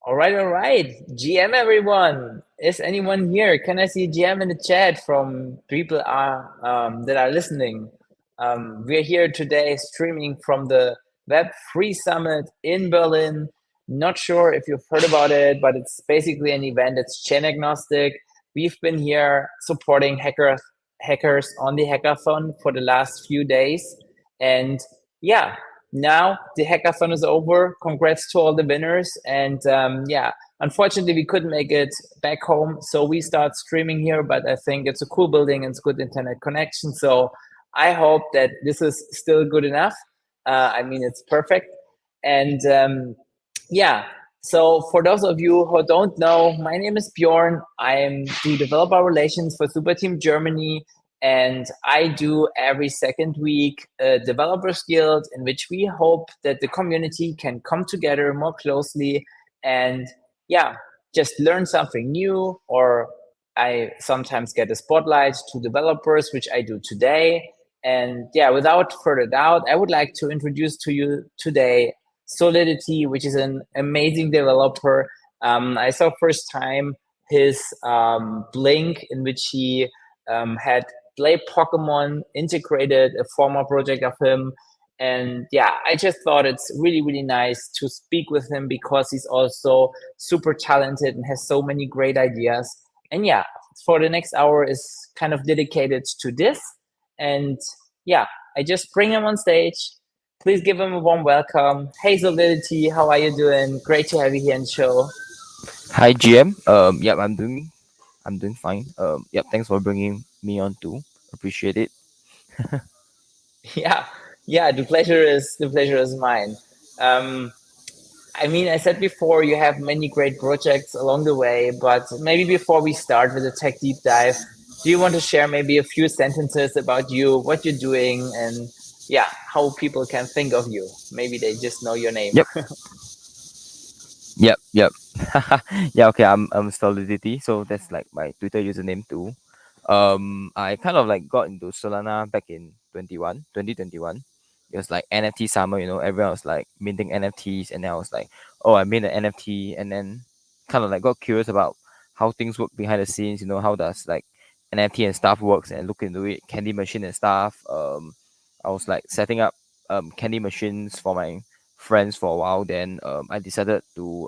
All right. GM everyone. Is anyone here? Can I see GM in the chat from people that are listening? We're here today streaming from the Web3 Summit in Berlin. Not sure if you've heard about it, but it's basically an event that's chain agnostic. We've been here supporting hackers on the hackathon for the last few days. And yeah, now the hackathon is over. Congrats to all the winners. And unfortunately, we couldn't make it back home. So we start streaming here, but I think it's a cool building and it's good internet connection. So I hope that this is still good enough. It's perfect. And so for those of you who don't know, my name is Bjorn. I'm the developer relations for Super Team Germany. And I do every second week a developers guild in which we hope that the community can come together more closely and just learn something new. Or I sometimes get a spotlight to developers, which I do today. And without further doubt, I would like to introduce to you today Solidity, which is an amazing developer. I saw first time his Blink, in which he had Play Pokemon integrated, a former project of him. And I just thought it's really, really nice to speak with him because he's also super talented and has so many great ideas. And for the next hour is kind of dedicated to this. And I just bring him on stage. Please give him a warm welcome. Hey Solidity, how are you doing? Great to have you here on the show. Hi GM. I'm doing fine. Thanks for bringing me on too. Appreciate it. The pleasure is mine. I said before you have many great projects along the way, but maybe before we start with the tech deep dive, do you want to share maybe a few sentences about you, what you're doing, and how people can think of you? Maybe they just know your name. Yep. Yep. Yeah. Okay. I'm Solidity. So that's like my Twitter username too. I kind of like got into Solana back in 2021. It was like NFT summer. Everyone was like minting NFTs, and then I was like, oh, I made an NFT, and then kind of like got curious about how things work behind the scenes. How does like NFT and stuff works, and look into it, candy machine and stuff. I was like setting up candy machines for my friends for a while. Then I decided to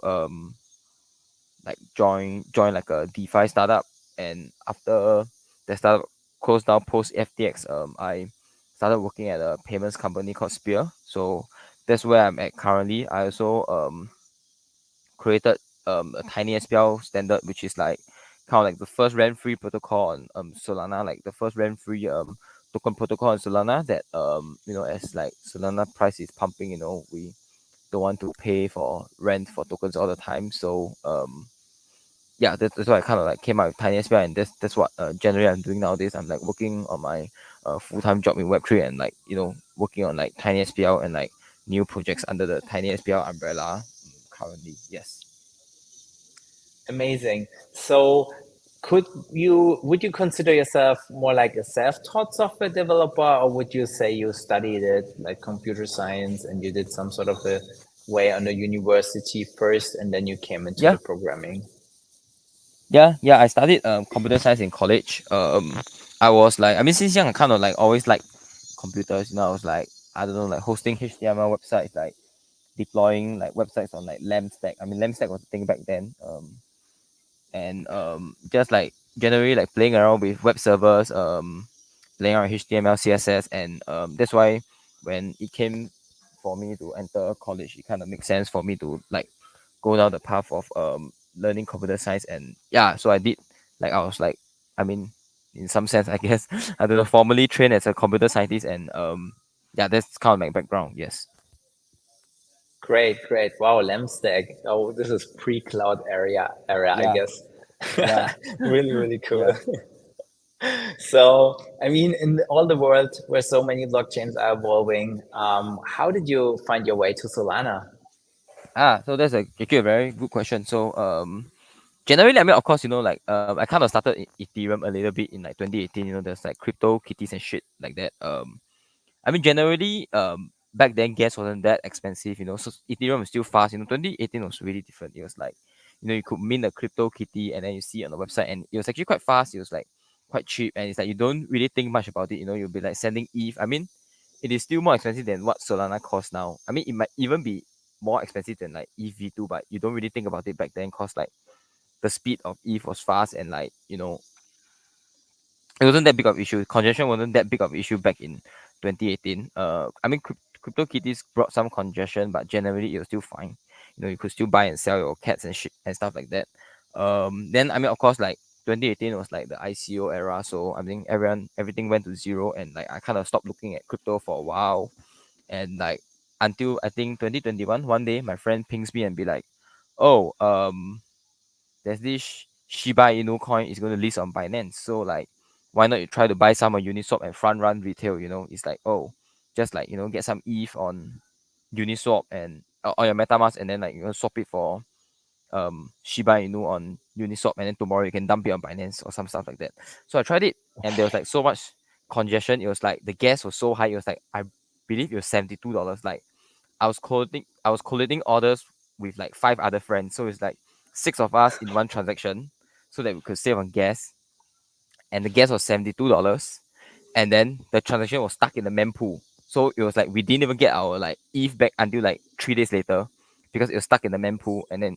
like join like a DeFi startup, and after the startup closed down post FTX, I started working at a payments company called Spear. So that's where I'm at currently. I also created a Tiny SPL standard, which is like kind of like the first rent-free protocol on Solana, like the first rent-free token protocol on Solana that as like Solana price is pumping, we don't want to pay for rent for tokens all the time. So that's why I kind of like came out with Tiny SPL, and that's what generally I'm doing nowadays. I'm like working on my full-time job in Web3, and like working on like Tiny SPL and like new projects under the Tiny SPL umbrella currently. Yes. Amazing. So would you consider yourself more like a self-taught software developer, or would you say you studied it like computer science and you did some sort of a way on the university first and then you came into Yeah. the programming? Yeah. I studied computer science in college. I was like, I mean, since young, I kind of like always like computers. I was like, I don't know, like hosting HTML websites, like deploying like websites on like LAMP stack. I mean, LAMP stack was a thing back then. And just like generally like playing around with web servers, playing around with HTML, CSS, and that's why when it came for me to enter college, it kind of makes sense for me to like go down the path of learning computer science. And yeah, so I did, like I was like, I mean, in some sense, I guess I don't know, formally trained as a computer scientist, and yeah, that's kind of my background. Yes. Great. Wow, Lemstack. Oh, this is pre-cloud era, I Yeah. guess. Yeah. Really, really cool. Yeah. So, in all the world where so many blockchains are evolving, how did you find your way to Solana? So that's actually a very good question. So generally, I mean, of course, like I kind of started Ethereum a little bit in like 2018. There's like crypto kitties and shit like that. I mean, generally, back then gas wasn't that expensive, so Ethereum was still fast. 2018 was really different. It was like, you could mint a crypto kitty and then you see it on the website, and it was actually quite fast. It was like quite cheap, and it's like you don't really think much about it. You'll be like sending ETH. I mean, it is still more expensive than what Solana costs now. I mean, it might even be more expensive than like EV2, but you don't really think about it back then because like the speed of ETH was fast, and like it wasn't that big of issue. Congestion wasn't that big of issue back in 2018. I mean, crypto kitties brought some congestion, but generally it was still fine. You could still buy and sell your cats and shit and stuff like that. Then I mean, of course, like 2018 was like the ICO era, so I think everything went to zero, and like I kind of stopped looking at crypto for a while, and like until I think 2021, one day my friend pings me and be like, "Oh, there's this Shiba Inu coin is going to list on Binance. So like, why not you try to buy some on Uniswap and front run retail? It's like, oh, just like get some ETH on Uniswap and on your MetaMask, and then like swap it for Shiba Inu on Uniswap, and then tomorrow you can dump it on Binance or some stuff like that." So I tried it, and there was like so much congestion. It was like the gas was so high. It was like I believe it was $72. Like I was collating orders with like five other friends. So it's like six of us in one transaction so that we could save on gas. And the gas was $72. And then the transaction was stuck in the mempool. So it was like we didn't even get our like ETH back until like 3 days later because it was stuck in the mempool and then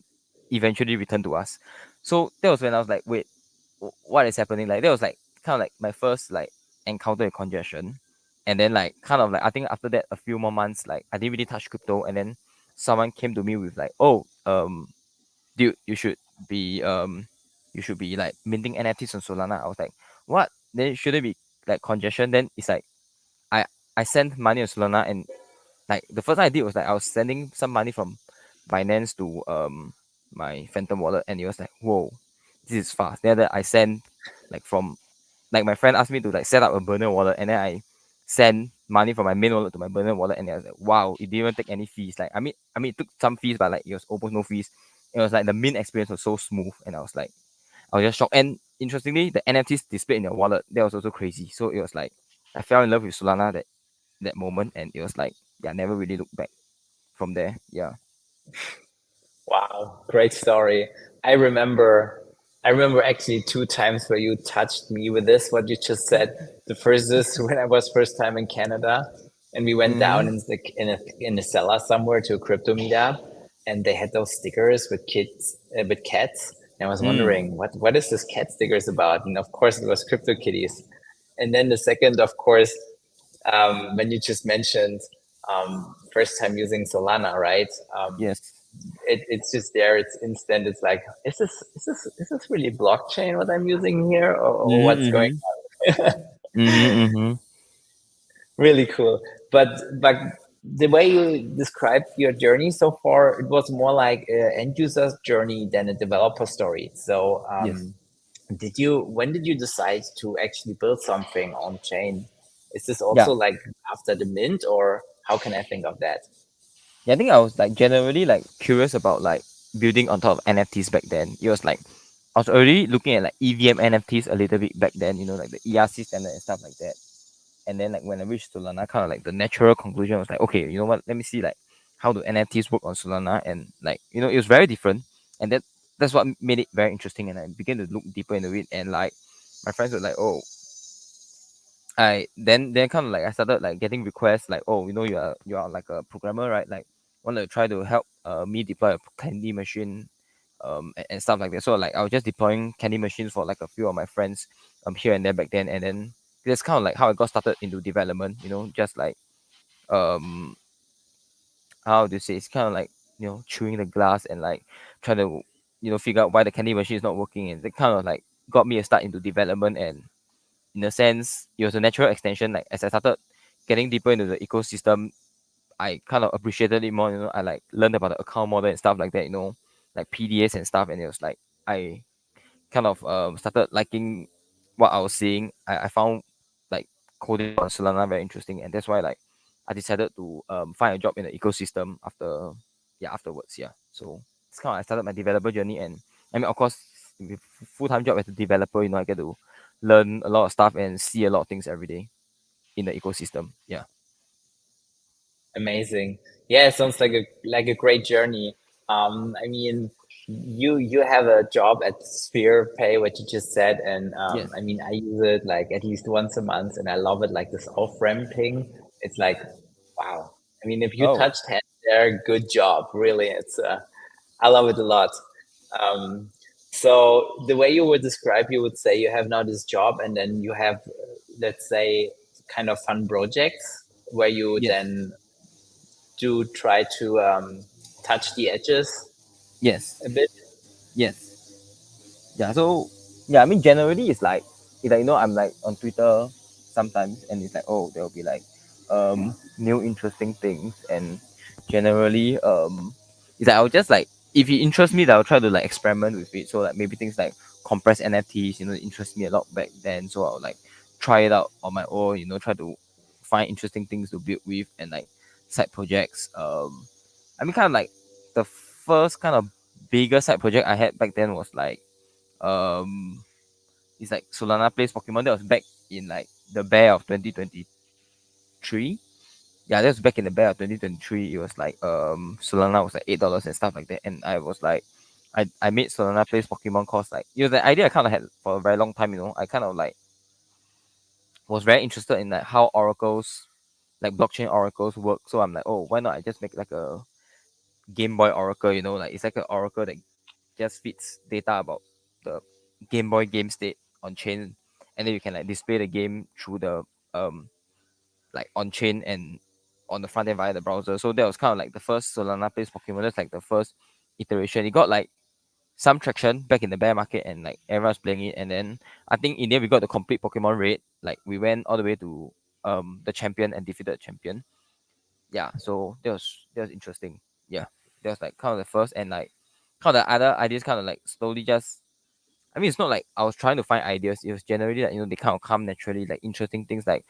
eventually returned to us. So that was when I was like, wait, what is happening? Like that was like kind of like my first like encounter with congestion. And then like kind of like I think after that a few more months, like I didn't really touch crypto, and then someone came to me with like, oh, dude, you should be like minting NFTs on Solana. I was like, what? Then shouldn't be like congestion. Then it's like I I sent money on Solana, and like the first thing I did was like I was sending some money from Binance to my Phantom wallet, and it was like, whoa, this is fast. Then I sent like from like my friend asked me to like set up a burner wallet, and then I send money from my main wallet to my burner wallet, and I was like, wow, it didn't even take any fees. Like I mean it took some fees, but like it was almost no fees. It was like the mint experience was so smooth, and I was just shocked. And interestingly, the NFTs displayed in your wallet, that was also crazy. So it was like I fell in love with Solana that moment, and it was like, yeah, never really looked back from there. Yeah. Wow, great story. I remember I remember actually two times where you touched me with this, what you just said. The first is when I was first time in Canada and we went down Mm-hmm. in a cellar somewhere to a crypto meetup, and they had those stickers with kids with cats. And I was Mm. wondering what is this cat stickers about? And of course it was crypto kitties. And then the second, of course, when you just mentioned first time using Solana, right? Yes. It's just there. It's instant. It's like, is this really blockchain what I'm using here, or what's going Mm-hmm. on? Mm-hmm. Mm-hmm. Really cool. But the way you described your journey so far, it was more like an end user's journey than a developer story. So Yes. when did you decide to actually build something on chain? Is this Yeah. also like after the mint, or how can I think of that? Yeah, I think I was like generally like curious about like building on top of NFTs back then. It was like I was already looking at like EVM NFTs a little bit back then, like the ERC standard and stuff like that. And then like when I reached Solana, kind of like the natural conclusion was like, okay, you know what? Let me see like how do NFTs work on Solana, and like it was very different, and that's what made it very interesting. And I began to look deeper into it, and like my friends were like, oh, I then kind of like I started like getting requests like, oh, you are like a programmer, right? Like want to try to help me deploy a candy machine and stuff like that. So like I was just deploying candy machines for like a few of my friends here and there back then, and then that's kind of like how I got started into development. Just like um how do you say, it's kind of like chewing the glass and like trying to figure out why the candy machine is not working, and it kind of like got me a start into development. And in a sense, it was a natural extension. Like as I started getting deeper into the ecosystem, I kind of appreciated it more. I like learned about the account model and stuff like that. Like PDAs and stuff, and it was like I kind of started liking what I was seeing. I found like coding on Solana very interesting, and that's why like I decided to find a job in the ecosystem afterwards. Yeah, so it's kind of I started my developer journey, and I mean of course with full time job as a developer, I get to learn a lot of stuff and see a lot of things every day in the ecosystem. Yeah. Amazing. Yeah, it sounds like a great journey. I mean, you have a job at Sphere Pay, what you just said, and Yes. I mean, I use it like at least once a month, and I love it. Like this off-ramping, it's like, wow. I mean, if you Oh, touched hands there, good job. Really, it's I love it a lot. Um, so the way you would describe, you would say you have now this job, and then you have, let's say, kind of fun projects where you yes, then do try to touch the edges yes, a bit. yes. Yeah, so yeah, I mean generally it's like I'm like on Twitter sometimes and it's like there'll be like new interesting things and generally it's like I'll just like if it interests me, that I'll try to like experiment with it. So like maybe things like compressed NFTs, interest me a lot back then. So I'll like try it out on my own, try to find interesting things to build with and like side projects. I mean kind of like the first kind of bigger side project I had back then was like um it's like Solana plays Pokemon. That was back in like the bear of 2023. Yeah, that was back in the bear of 2023. It was like Solana was like $8 and stuff like that. And I was like I made Solana plays Pokemon cause like the idea I kind of had for a very long time, I kind of like was very interested in like how oracles like blockchain oracles work. So I'm like, why not I just make like a Game Boy Oracle, like it's like an Oracle that just feeds data about the Game Boy game state on chain, and then you can like display the game through the like on chain and on the front end via the browser. So that was kind of like the first Solana plays Pokemon. That's like the first iteration. It got like some traction back in the bear market and like everyone's playing it. And then I think in the end we got the complete Pokemon raid. Like we went all the way to the champion and defeated the champion. Yeah, so that was interesting. Yeah, that was like kind of the first and like kind of the other ideas kind of like slowly just. I mean, it's not like I was trying to find ideas. It was generally like they kind of come naturally, like interesting things like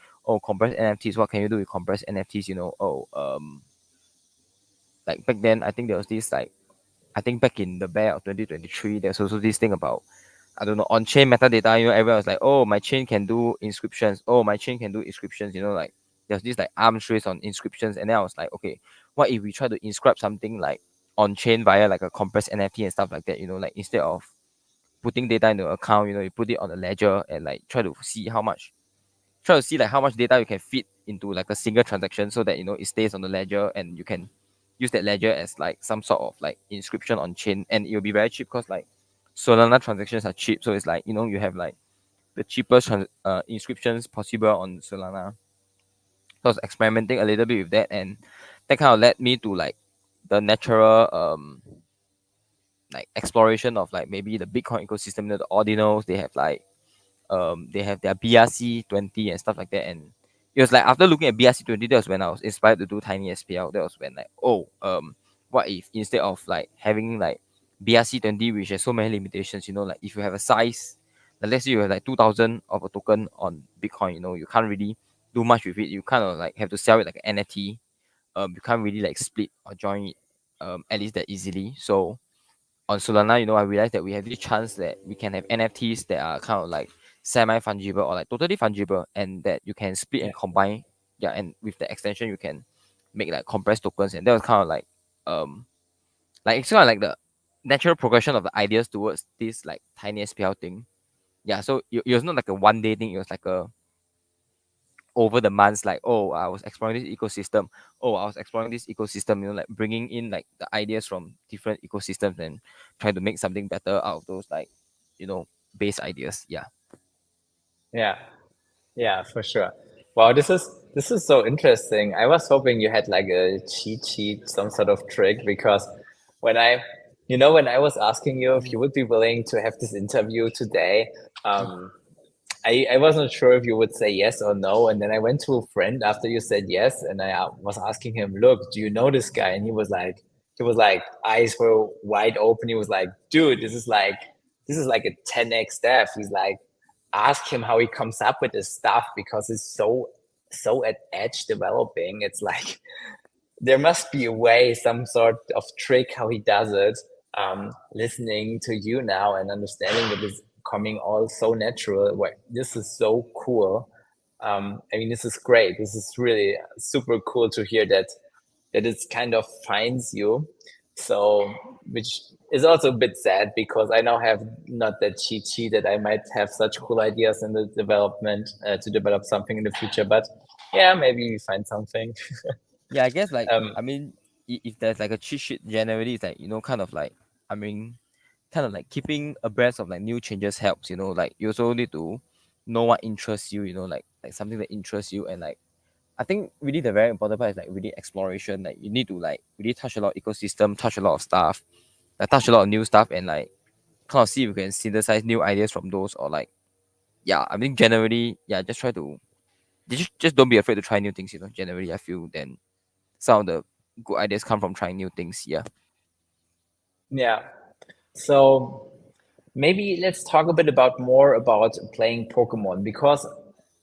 compressed NFTs. What can you do with compressed NFTs? Like back then I think there was this like I think back in the bear of 2023, there's also this thing about I don't know on chain metadata. Everyone was like, oh, my chain can do inscriptions. Oh, my chain can do inscriptions. Like there's this like arms race on inscriptions, and then I was like, okay, what if we try to inscribe something like on chain via like a compressed NFT and stuff like that? Like instead of putting data into an account, you put it on a ledger and like try to see like how much data you can fit into like a single transaction so that it stays on the ledger and you can use that ledger as like some sort of like inscription on chain and it'll be very cheap because like Solana transactions are cheap, so it's like you have like the cheapest inscriptions possible on Solana. So I was experimenting a little bit with that, and that kind of led me to like the natural like exploration of like maybe the Bitcoin ecosystem. The ordinals they have their BRC 20 and stuff like that. And it was like after looking at BRC 20, that was when I was inspired to do Tiny SPL. That was when like, what if instead of like having like BRC 20, which has so many limitations, like if you have a size, like let's say you have like 2,000 of a token on Bitcoin, you can't really do much with it. You kind of like have to sell it like an NFT. You can't really like split or join it at least that easily. So on Solana, I realized that we have this chance that we can have NFTs that are kind of like semi fungible or like totally fungible, and that you can split Yeah, and combine. Yeah, and with the extension, you can make like compressed tokens, and that was kind of like it's kind of like the natural progression of the ideas towards this like Tiny SPL thing. Yeah, so it was not like a 1 day thing. It was like a over the months, like I was exploring this ecosystem. I was exploring this ecosystem, like bringing in like the ideas from different ecosystems and trying to make something better out of those like you know base ideas. Yeah. yeah, yeah, for sure. Wow, this is so interesting. I was hoping you had like a cheat sheet, some sort of trick, because when when I was asking you if you would be willing to have this interview today, um, I wasn't sure if you would say yes or no. And then I went to a friend after you said yes, and I was asking him, "Look, do you know this guy?" And he was like, eyes were wide open. He was like, "Dude, this is like a 10x step." He's like, ask him how he comes up with this stuff because it's so at edge developing. It's like there must be a way, some sort of trick how he does it. Listening to you now and understanding that it's coming all so natural. This is so cool. I mean, this is great. This is really super cool to hear that. that it kind of finds you. So, which is also a bit sad because I now have not that cheat sheet that I might have such cool ideas in the development to develop something in the future. But yeah, maybe we find something. Yeah, I guess like um, I mean, if there's like a cheat sheet, generally it's like kind of like I mean, kind of like keeping abreast of like new changes helps. Like you also need to know what interests you. Like something that interests you, and like I think really the very important part is like really exploration. Like you need to like really touch a lot of ecosystem, touch a lot of stuff, like touch a lot of new stuff, and like kind of see if you can synthesize new ideas from those, or like yeah, I mean generally yeah, just try to just don't be afraid to try new things. Generally I feel then some of the good ideas come from trying new things. Yeah. yeah. So maybe let's talk a bit about more about playing Pokemon because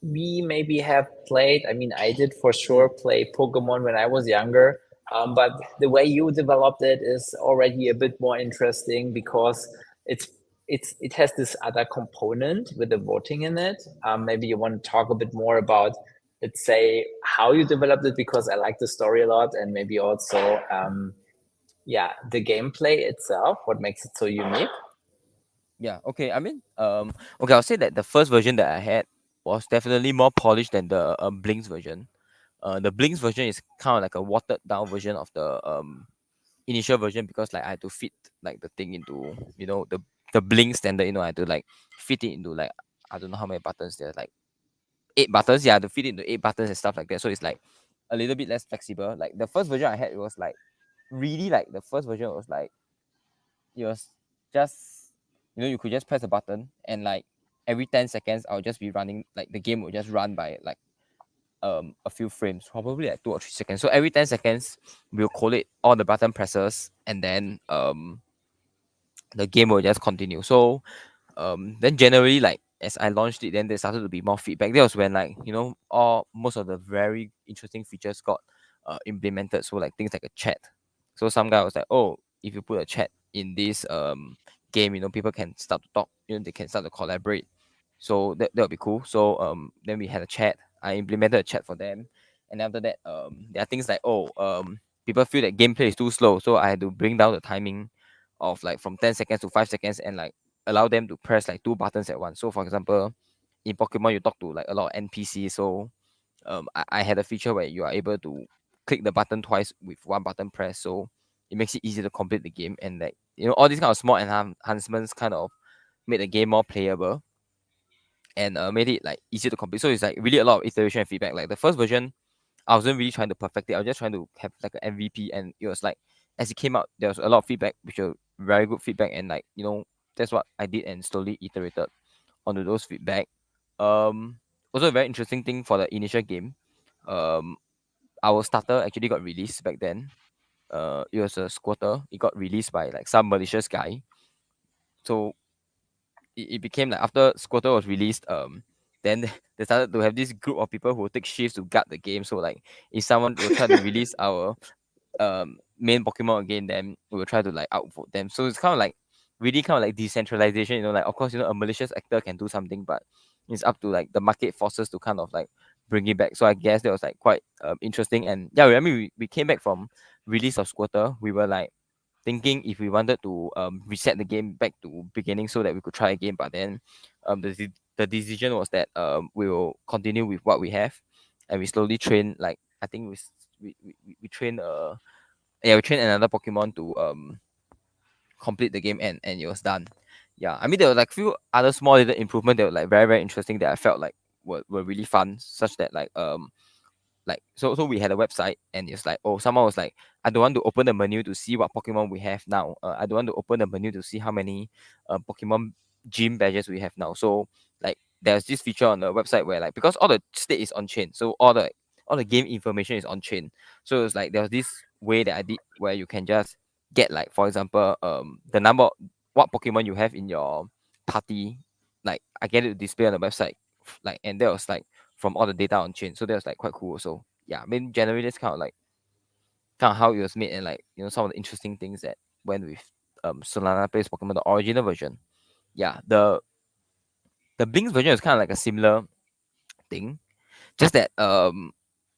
we maybe have played. I mean, I did for sure play Pokemon when I was younger, but the way you developed it is already a bit more interesting because it's it has this other component with the voting in it. Maybe you want to talk a bit more about, let's say, how you developed it because I like the story a lot, and maybe also yeah, the gameplay itself, what makes it so unique. Yeah. Okay. I mean, okay, I'll say that the first version that I had was definitely more polished than the Blinks version. The Blinks version is kind of like a watered down version of the initial version, because like I had to fit like the thing into the Blink standard. I had to like fit it into like I don't know how many buttons there, like 8 buttons. Yeah, to fit it into 8 buttons and stuff like that. So it's like a little bit less flexible. Like the first version I had, it was like really like the first version was like it was just you could just press a button, and like every 10 seconds I'll just be running, like the game will just run by like a few frames, probably like 2 or 3 seconds. So every 10 seconds we'll collate all the button presses, and then the game will just continue. So then generally, like as I launched it, then there started to be more feedback. That was when like all most of the very interesting features got implemented. So like things like a chat. So some guy was like, oh, if you put a chat in this game, people can start to talk. They can start to collaborate. So that'll be cool. So then we had a chat. I implemented a chat for them, and after that there are things like, oh, people feel that gameplay is too slow, so I had to bring down the timing of like from 10 seconds to 5 seconds, and like allow them to press like two buttons at once. So for example, in Pokemon you talk to like a lot of NPCs. So I had a feature where you are able to click the button twice with one button press. So it makes it easy to complete the game, and like all these kind of small enhancements kind of made the game more playable, and made it like easier to complete. So it's like really a lot of iteration and feedback. Like the first version, I wasn't really trying to perfect it. I was just trying to have like an MVP, and it was like as it came out, there was a lot of feedback, which were very good feedback, and like that's what I did and slowly iterated onto those feedback. Also a very interesting thing for the initial game. Um, our starter actually got released back then. It was a squatter. It got released by like some malicious guy. So it became like after Squatter was released, then they started to have this group of people who will take shifts to guard the game. So like if someone will try to release our main Pokemon again, then we will try to like outvote them. So it's kind of like really kind of like decentralization. Like of course a malicious actor can do something, but it's up to like the market forces to kind of like bring it back. So I guess that was like quite interesting. And yeah, I mean we came back from release of Squatter. We were like thinking if we wanted to reset the game back to beginning so that we could try again, but then the decision was that we will continue with what we have, and we slowly train. Like I think we train yeah, we trained another Pokemon to complete the game, and it was done. Yeah, I mean there were like few other small little improvement that were like very very interesting that I felt like were really fun, such that like so we had a website, and it's like, oh, someone was like, I don't want to open the menu to see what Pokemon we have now. I don't want to open the menu to see how many Pokemon gym badges we have now. So like there's this feature on the website where like, because all the state is on chain, so all the game information is on chain. So it's like there was this way that I did where you can just get, like, for example, the number what Pokemon you have in your party. Like I get it to display on the website, like, and that was like from all the data on chain. So that was like quite cool. So yeah, I mean generally that's kind of how it was made, and like some of the interesting things that went with Solana based Pokemon, the original version. Yeah, the Blinks version is kind of like a similar thing, just that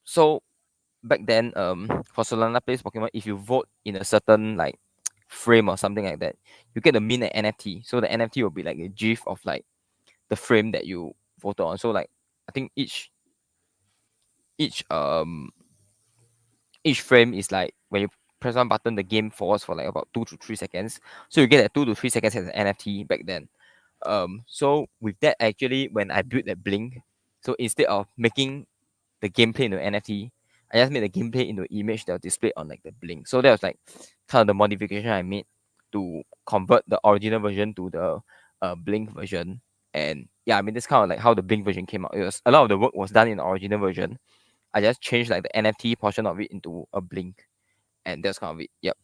so back then, for Solana plays Pokemon, if you vote in a certain like frame or something like that, you get a mint an NFT. So the NFT will be like a GIF of like the frame that you voted on. So like I think each each frame is like when you press one button, the game forwards for like about 2 to 3 seconds. So you get that 2 to 3 seconds as an NFT back then. So with that, actually, when I built that Blink, so instead of making the gameplay into NFT, I just made the gameplay into an image that was displayed on like the Blink. So that was like kind of the modification I made to convert the original version to the Blink version. And yeah, I mean that's kind of like how the Blink version came out. It was a lot of the work was done in the original version. I just changed like the NFT portion of it into a Blink, and that's kind of it. Yep.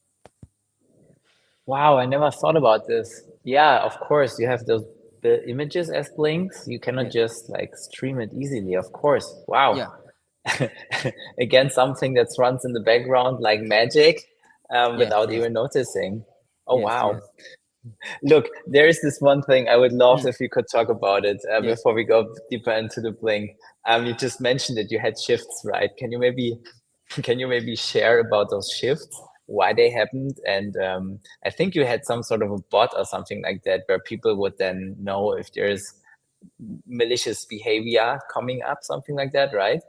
Wow, I never thought about this. Yeah, of course, you have the images as blinks. You cannot Yeah. just like stream it easily, of course. Wow. Yeah. Again, something that runs in the background like magic, Yes. without Yes. even noticing. Oh, Yes. wow. Yes. Look, there is this one thing I would love Mm, if you could talk about it yes. before we go deeper into the blink. You just mentioned that you had shifts, right? Can you maybe share about those shifts, why they happened, and I think you had some sort of a bot or something like that where people would then know if there's malicious behavior coming up, something like that, right?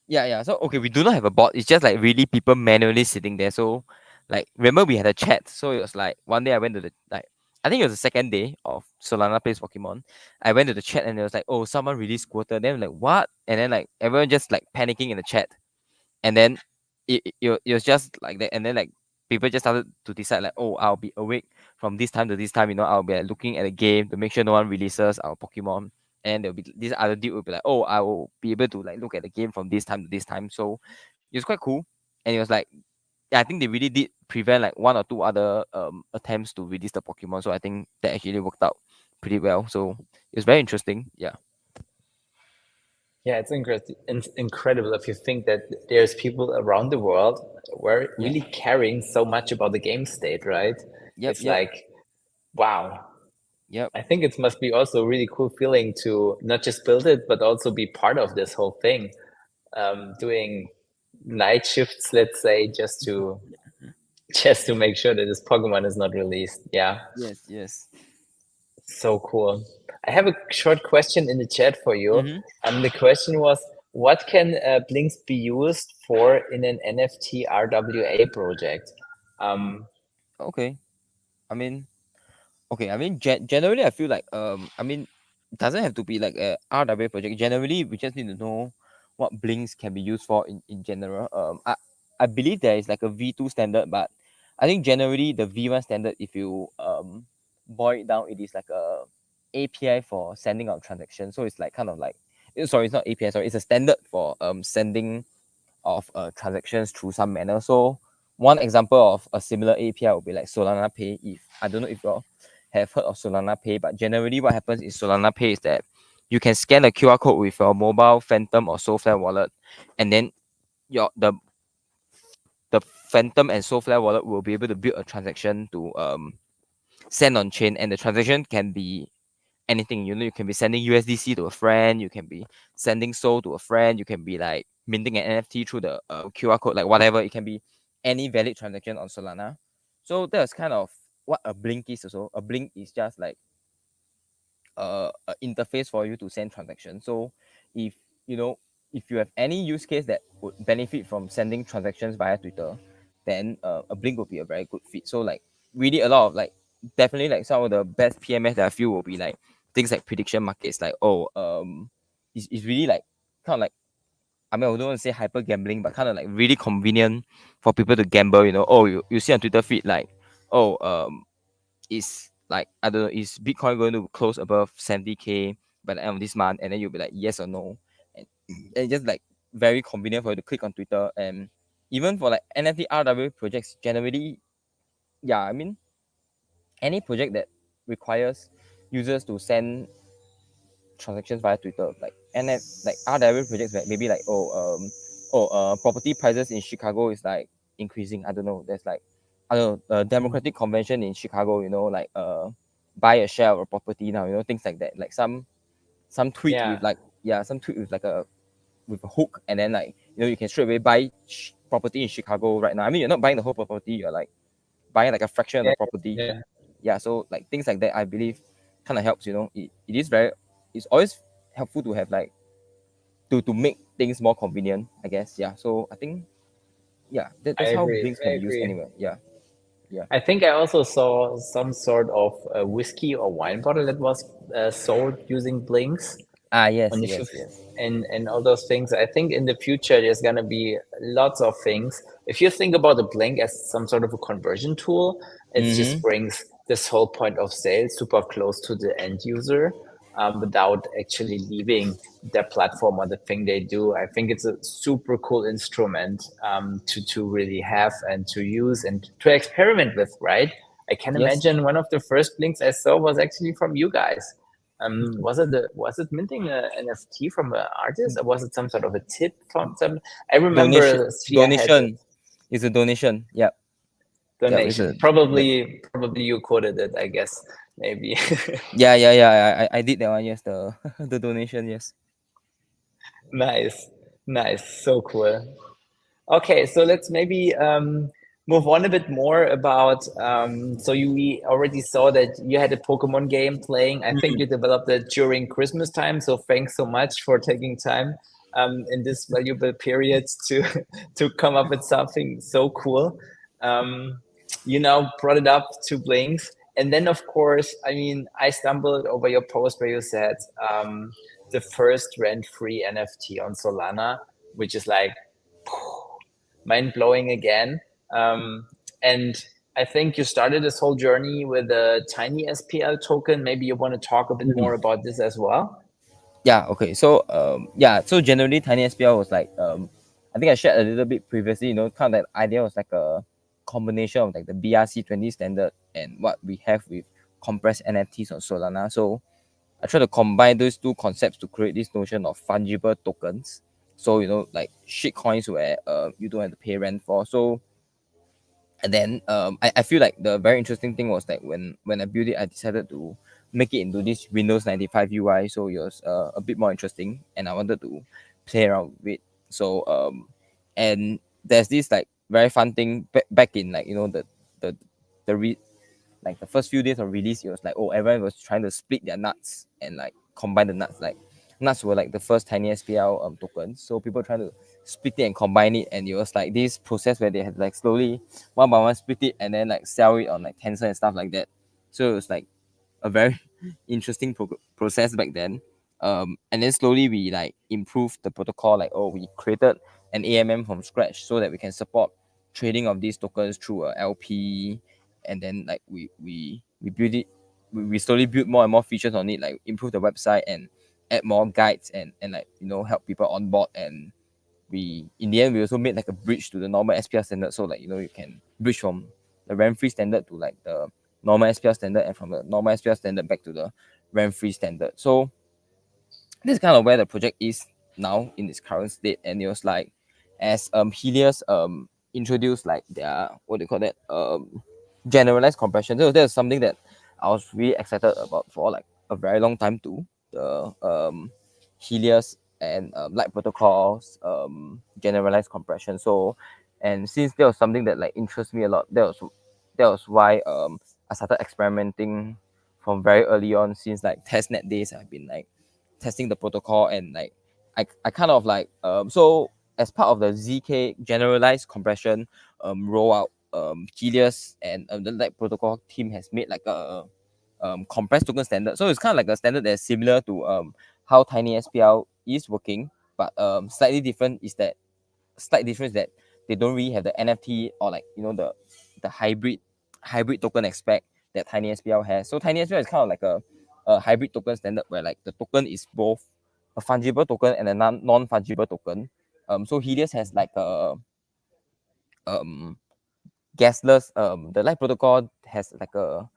Yeah, yeah. So okay, we do not have a bot. It's just like really people manually sitting there. So like remember we had a chat. So it was like one day I went to the like I think it was the second day of Solana plays Pokemon. I went to the chat and it was like, oh, someone really squirted. Then I'm like, what? And then like everyone just like panicking in the chat. And then it was just like that. And then like people just started to decide like, oh, I'll be awake from this time to this time. I'll be like, looking at the game to make sure no one releases our Pokemon. And there'll be this other dude will be like, oh, I will be able to like look at the game from this time to this time. So it was quite cool. And it was like, yeah, I think they really did prevent like one or two other attempts to release the Pokemon. So I think that actually worked out pretty well. So it was very interesting. Yeah. Yeah, it's incredible if you think that there's people around the world who are Yeah. really caring so much about the game state, right? Yep. It's Yep. like, wow. Yep. I think it must be also a really cool feeling to not just build it, but also be part of this whole thing. Doing night shifts, let's say, just to make sure that this Pokemon is not released. Yeah, Yes. Yes. so cool. I have a short question in the chat for you. Mm-hmm. The question was, what can Blinks be used for in an NFT RWA project? Um, Okay. I mean, okay, I mean, generally, I feel like I mean, it doesn't have to be like a RWA project. Generally, we just need to know what blinks can be used for in general. I believe there is like a V2 standard, but I think generally the V1 standard, if you boil it down, it is like a API for sending out transactions. So it's like kind of like sorry, it's not API. Sorry, it's a standard for sending of transactions through some manner. So one example of a similar API would be like Solana Pay. If I don't know if you have heard of Solana Pay, but generally what happens in Solana Pay is that you can scan a QR code with your mobile Phantom or Soulflare wallet, and then your the Phantom and Soulflare wallet will be able to build a transaction to send on chain, and the transaction can be anything. You can be sending USDC to a friend, you can be sending Soul to a friend, you can be like minting an NFT through the QR code, like whatever. It can be any valid transaction on Solana. So that's kind of what a blink is. Also, a blink is just like a interface for you to send transactions. So if you know if you have any use case that would benefit from sending transactions via Twitter, then a blink would be a very good fit. So like really a lot of like definitely like some of the best PMS that I feel will be like things like prediction markets, like it's really like kind of like I mean I don't want to say hyper gambling, but kind of like really convenient for people to gamble. You see on Twitter feed like oh is like I don't know, is Bitcoin going to close above 70K by the end of this month? And then you'll be like yes or no. And just like very convenient for you to click on Twitter. And even for like NFT RW projects generally, yeah, I mean any project that requires users to send transactions via Twitter, like like RW projects, like maybe like property prices in Chicago is like increasing. I don't know. There's like I don't know, a democratic convention in Chicago. Like buy a share of a property now. Things like that. Like some tweet yeah, with like yeah, some tweet with like a hook, and then like you can straight away buy property in Chicago right now. I mean, you're not buying the whole property, you're like buying like a fraction of Yeah, the property. yeah, Yeah, so like things like that, I believe, kind of helps. It is very, it's always helpful to have like to make things more convenient, I guess. Yeah, so I think, yeah, I that's how agree. Blinks I can be used agree. anywhere. Yeah, yeah. I think I also saw some sort of whiskey or wine bottle that was sold using blinks Ah, yes, on the yes, fifth yes. and all those things. I think in the future there's gonna be lots of things. If you think about the blink as some sort of a conversion tool, it just Mm-hmm. brings this whole point of sale super close to the end user without actually leaving their platform or the thing they do. I think it's a super cool instrument to really have and to use and to experiment with, right? I can Yes. imagine one of the first blinks I saw was actually from you guys. Was it minting a NFT from an artist, or was it some sort of a tip from some? I Donation. remember Sphere had it. Donation. It's a donation. Yep. Yep. It's a Donation. yep. Probably you quoted it, I guess. Maybe. Yeah, yeah, yeah. I did that one. Yes, the the donation. Yes. Nice. Nice. So cool. Okay, so let's maybe move on a bit more about. So we already saw that you had a Pokemon game playing. I think Mm. you developed it during Christmas time. So thanks so much for taking time in this valuable period to to come up with something so cool. Um, you now brought it up to Blinks, and then of course, I mean, I stumbled over your post where you said the first rent-free NFT on Solana, which is like mind blowing again. And I think you started this whole journey with a Tiny SPL token. Maybe you want to talk a bit more Mm. about this as well. Yeah. Okay. So yeah. So generally, Tiny SPL was like I think I shared a little bit previously. Kind of that idea was like a combination of like the BRC20 standard and what we have with compressed NFTs on Solana. So I try to combine those two concepts to create this notion of fungible tokens. So like shit coins where you don't have to pay rent for. So and then I feel like the very interesting thing was that when I built it, I decided to make it into this Windows 95 UI. So it was a bit more interesting, and I wanted to play around with it. So and there's this like very fun thing back in like the the re- like the first few days of release, it was like, oh, everyone was trying to split their nuts and like combine the nuts. Like nuts were like the first Tiny SPL tokens, so people trying to split it and combine it, and it was like this process where they had like slowly one by one split it and then like sell it on like Tencent and stuff like that. So it was like a very interesting process back then. And then slowly we like improved the protocol. Like, oh, we created an AMM from scratch so that we can support trading of these tokens through a LP. And then like we build it. We slowly build more and more features on it, like improve the website and add more guides and like help people on board. And we in the end we also made like a bridge to the normal SPL standard, so like you can bridge from the rent free standard to like the normal SPL standard, and from the normal SPL standard back to the rent free standard. So this is kind of where the project is now in its current state. And it was like as Helios introduced like their, what do you call that, generalized compression. So that's something that I was really excited about for like a very long time too. The Helios and light protocols generalized compression. So and since that was something that like interests me a lot, that was why I started experimenting from very early on. Since like testnet days, I've been like testing the protocol. And like I kind of like so as part of the zk generalized compression rollout, Helios and the light protocol team has made like a compressed token standard. So it's kind of like a standard that's similar to how Tiny SPL is working, but slight difference that they don't really have the NFT or like the hybrid token aspect that Tiny SPL has. So Tiny SPL is kind of like a hybrid token standard where like the token is both a fungible token and a non fungible token. So Helios has like a um gasless, the Light protocol has like a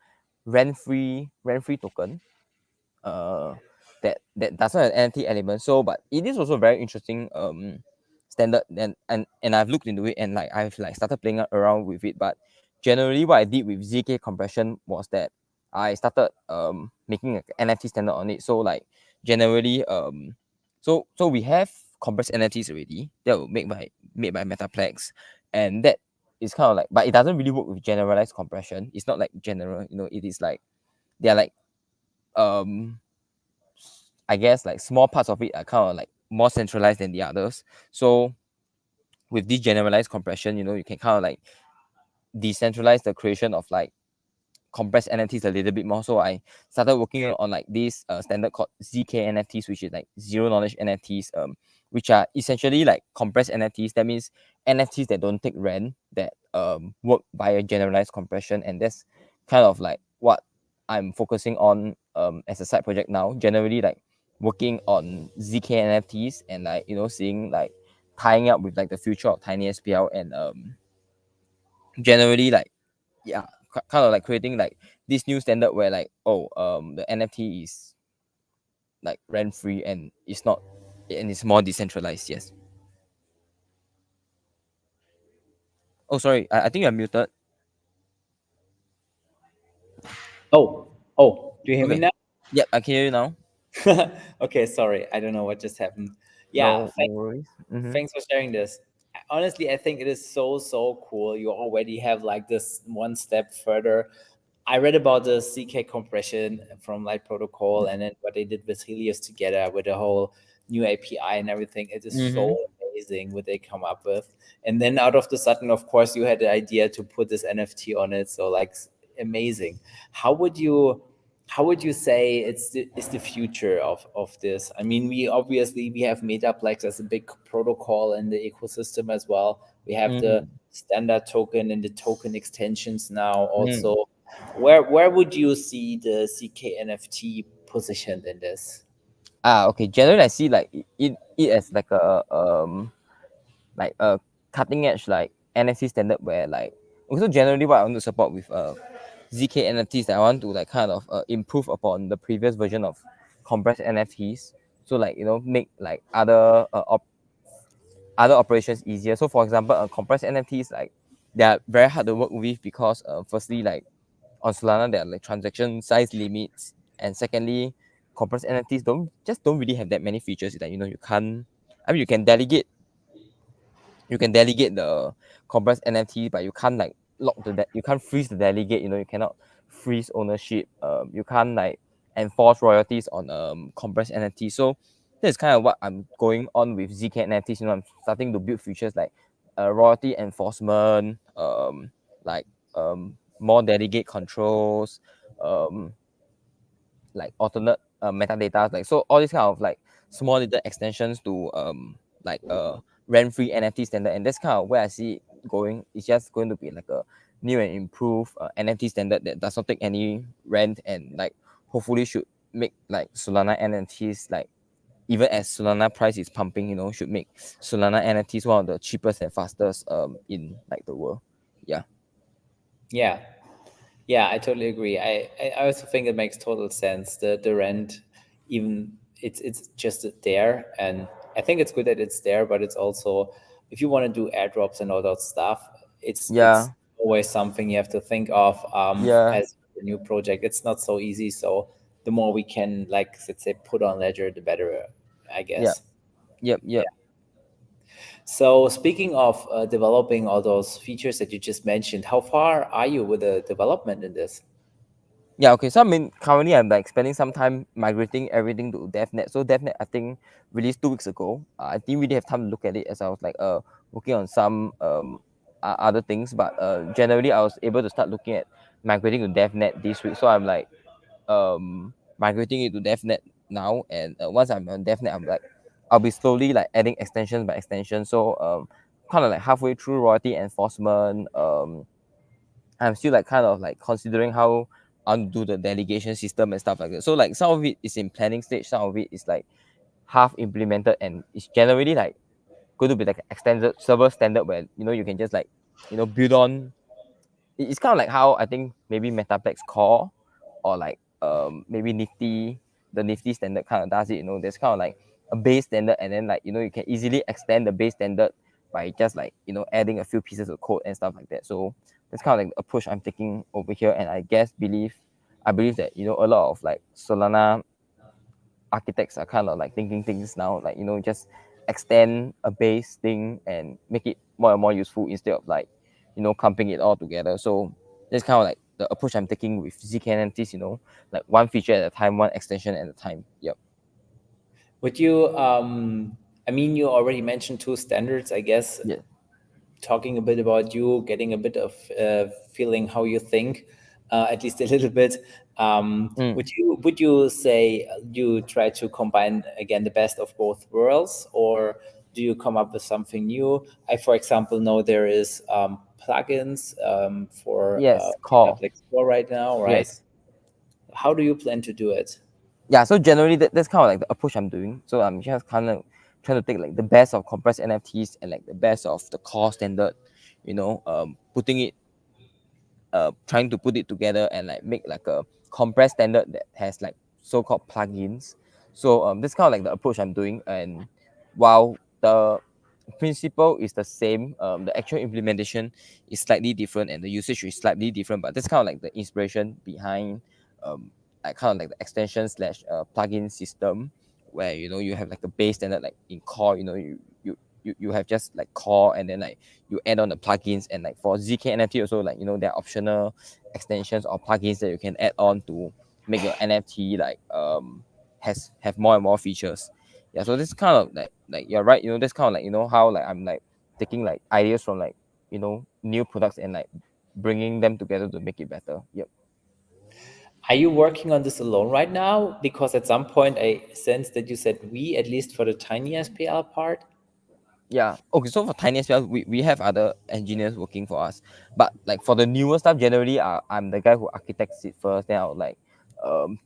rent free token uh that doesn't have NFT element. So but it is also very interesting standard. And I've looked into it, and like I've like started playing around with it. But generally what I did with zk compression was that I started making an NFT standard on it. So like generally so we have compressed NFTs already that will make made by Metaplex, and that is kind of like, but it doesn't really work with generalized compression. It's not like general, it is like they are like um I guess like small parts of it are kind of like more centralized than the others. So with this generalized compression, you can kind of like decentralize the creation of like compress NFTs a little bit more. So I started working on like this standard called zk-NFTs, which is like zero knowledge NFTs, which are essentially like compressed NFTs. That means NFTs that don't take rent, that work via generalized compression, and that's kind of like what I'm focusing on as a side project now. Generally, like working on zk NFTs and like seeing like tying up with like the future of Tiny SPL and generally like yeah kind of like creating like this new standard where like the NFT is like rent free and it's not and it's more decentralized. Yes. Oh, sorry, I think you're muted. Do you hear me Okay. now? Yep, I can hear you now. Okay, sorry. I don't know what just happened. Yeah, No worries. Mm-hmm. thanks for sharing this. Honestly, I think it is so cool. You already have like this one step further. I read about the CK compression from Light Protocol and then what they did with Helios together with the whole new API and everything. It is Mm-hmm. so amazing what they come up with. And then out of the sudden, of course, you had the idea to put this NFT on it. So like amazing. How would you how would you say is the future of this? I mean, we have Metaplex as a big protocol in the ecosystem as well. We have the Mm-hmm. standard token and the token extensions now Mm. also. Where would you see the zk-NFT positioned in this? Okay, generally I see like it as like a cutting edge like NFC standard where like also generally what I want to support with zk NFTs that I want to like kind of improve upon the previous version of compressed NFTs. So like make like other operations easier. So for example, compressed NFTs like they are very hard to work with because firstly like on Solana there are like transaction size limits, and secondly compressed NFTs don't really have that many features that you can't. I mean, you can delegate the compressed NFT, but you can't like you can't freeze the delegate. You cannot freeze ownership. You can't like enforce royalties on compressed NFT. So that's kind of what I'm going on with zk NFTs. I'm starting to build features like royalty enforcement, like more delegate controls, um like alternate metadata, like so all these kind of like small little extensions to like rent free NFT standard, and that's kind of where I see it going. It's just going to be like a new and improved NFT standard that does not take any rent, and like hopefully should make like Solana NFTs like even as Solana price is pumping, should make Solana NFTs one of the cheapest and fastest in like the world. Yeah. Yeah. Yeah, I totally agree. I also think it makes total sense. The rent, even it's just there, and I think it's good that it's there. But it's also if you want to do airdrops and all that stuff, it's Yeah. always something you have to think of Yeah. as a new project. It's not so easy. So the more we can like let's say put on ledger, the better, I Yeah. guess. Yep. Yep. So speaking of developing all those features that you just mentioned, how far are you with the development in this? Yeah, okay. So I mean, currently I'm like spending some time migrating everything to DevNet. So DevNet, I think, released 2 weeks ago. I didn't really have time to look at it as I was like working on some other things. But generally, I was able to start looking at migrating to DevNet this week. So I'm like migrating it to DevNet now, and once I'm on DevNet, I'm like I'll be slowly like adding extensions by extension. So kind of like halfway through royalty enforcement. I'm still like kind of like considering how I want to do the delegation system and stuff like that. So like some of it is in planning stage, some of it is like half implemented, and it's generally like going to be like an extended server standard where you can just like build on. It's kind of like how I think maybe Metaplex Core or like maybe the Nifty standard kind of does it. There's kind of like a base standard, and then like you can easily extend the base standard by just like adding a few pieces of code and stuff like that. So that's kind of like the approach I'm taking over here, and I believe that a lot of like Solana architects are kind of like thinking things now, like just extend a base thing and make it more and more useful instead of like, clumping it all together. So that's kind of like the approach I'm taking with zk-NFTs, like one feature at a time, one extension at a time. Yep. Would you, I mean, you already mentioned two standards, I guess, Yeah. talking a bit about you, getting a bit of feeling how you think, at least a little bit. Mm. Would you say you try to combine again the best of both worlds, or do you come up with something new? I, for example, know there is plugins for Yes, core. GitHub Explore right now, right? Yes. How do you plan to do it? Yeah, so generally that's kind of like the approach I'm doing. So I'm just kind of trying to take like the best of compressed NFTs and like the best of the core standard, putting it trying to put it together and like make like a compressed standard that has like so-called plugins. So this kind of like the approach I'm doing. And while the principle is the same, the actual implementation is slightly different and the usage is slightly different, but that's kind of like the inspiration behind um like kind of like the extension slash plugin system, where you have like a base standard like in core. You have just like core, and then like you add on the plugins. And like for zk-NFT also, like there are optional extensions or plugins that you can add on to make your NFT like has have more and more features. Yeah, so this kind of like you're right. This kind of like how like I'm like taking like ideas from like new products and like bringing them together to make it better. Yep. Are you working on this alone right now? Because at some point I sense that you said we, at least for the Tiny SPL part. Yeah. Okay. So for Tiny SPL, we have other engineers working for us, but like for the newer stuff, generally, I'm the guy who architects it first. Then I'll like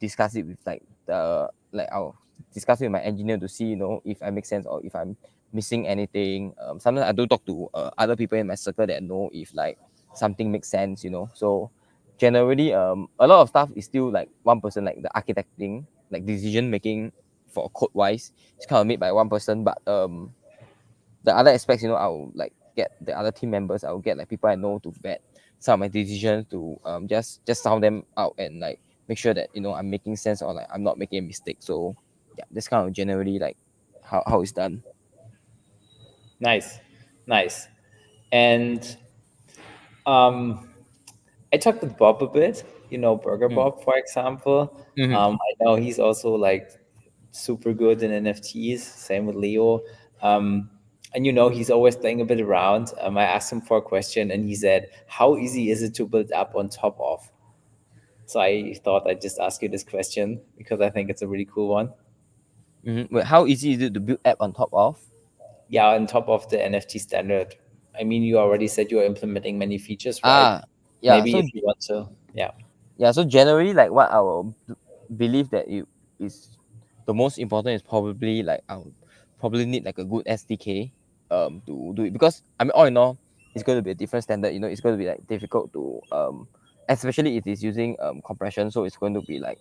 discuss it with like I'll discuss with my engineer to see if I make sense or if I'm missing anything. Sometimes I do talk to other people in my circle that know if like something makes sense. So generally, a lot of stuff is still like one person, like the architecting, like decision making for code wise, it's kind of made by one person, but the other aspects, I'll like get the other team members. I'll get like people I know to vet some of my decisions, to just sound them out and like make sure that I'm making sense or like I'm not making a mistake. So yeah, that's kind of generally like how it's done. Nice, nice. And um, I talked with Bob a bit, Burger Mm. Bob, for example. Mm-hmm. I know he's also like super good in NFTs. Same with Leo. And he's always playing a bit around. I asked him for a question, and he said, "How easy is it to build up on top of?" So I thought I'd just ask you this question because I think it's a really cool one. Mm-hmm. Wait, how easy is it to build app on top of? Yeah, on top of the NFT standard. I mean, you already said you're implementing many features, right? Ah, yeah. Maybe So if you want to, yeah. yeah, so generally, like what I will believe that it is the most important is probably like I'll probably need like a good SDK to do it, because I mean all in all it's going to be a different standard. It's going to be like difficult to especially if it's using compression, so it's going to be like